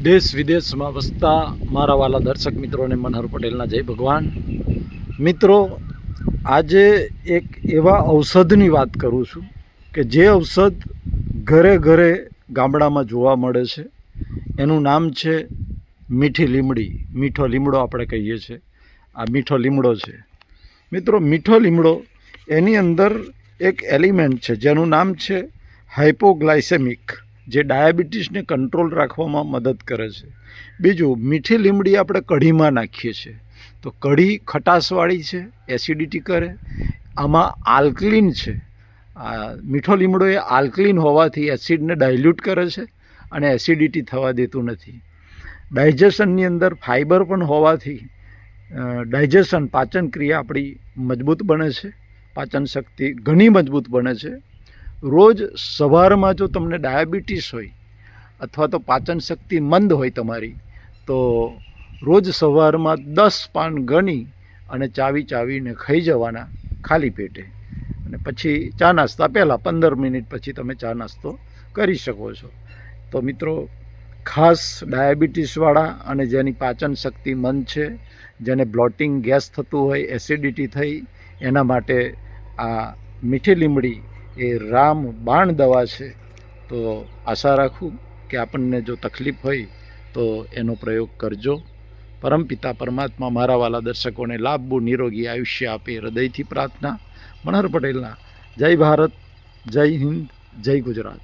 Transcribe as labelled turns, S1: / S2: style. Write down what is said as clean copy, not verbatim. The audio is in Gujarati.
S1: દેશ વિદેશમાં વસતા મારા વાલા દર્શક મિત્રોને મનહર પટેલના જય ભગવાન. મિત્રો, આજે એક એવા ઔષધની વાત કરું છું કે જે ઔષધ ઘરે ઘરે ગામડામાં જોવા મળે છે. એનું નામ છે મીઠી લીમડી. મીઠો લીમડો આપણે કહીએ છીએ. આ મીઠો લીમડો છે. મિત્રો, મીઠો લીમડો એની અંદર એક એલિમેન્ટ છે જેનું નામ છે હાઇપોગ્લાયસેમિક, જે ડાયાબિટીસને કંટ્રોલ રાખવામાં મદદ કરે છે. બીજું, મીઠી લીમડી આપણે કઢીમાં નાખીએ છીએ તો કઢી ખટાશવાળી છે, એસિડિટી કરે. આમાં આલ્કલીન છે. આ મીઠો લીમડો એ આલ્કલીન હોવાથી એસિડને ડાયલ્યુટ કરે છે અને એસિડિટી થવા દેતું નથી. ડાયજેશનની અંદર ફાઇબર પણ હોવાથી ડાયજેશન, પાચન ક્રિયા આપણી મજબૂત બને છે. પાચન શક્તિ ઘણી મજબૂત બને છે. રોજ સવારમાં જો તમને ડાયાબિટીસ હોય અથવા તો પાચન શક્તિ મંદ હોય તમારી, તો રોજ સવારમાં 10 પાન ગણી અને ચાવીને ખાઈ જવાના ખાલી પેટે. અને પછી ચા નાસ્તા પહેલાં 15 મિનિટ પછી તમે ચા નાસ્તો કરી શકો છો. તો મિત્રો, ખાસ ડાયાબિટીસવાળા અને જેની પાચન શક્તિ મંદ છે, જેને બ્લોટિંગ, ગેસ થતું હોય, એસિડિટી થઈ, એના માટે આ મીઠી લીમડી એ રામબાણ દવા છે. તો આશા રાખું કે આપણને જો તકલીફ હોય તો એનો પ્રયોગ કરજો. પરમપિતા પરમાત્મા મારા વાલા દર્શકોને લાંબુ નિરોગી આયુષ્ય આપે, હૃદયથી પ્રાર્થના. મનહર પટેલના જય ભારત, જય હિન્દ, જય ગુજરાત.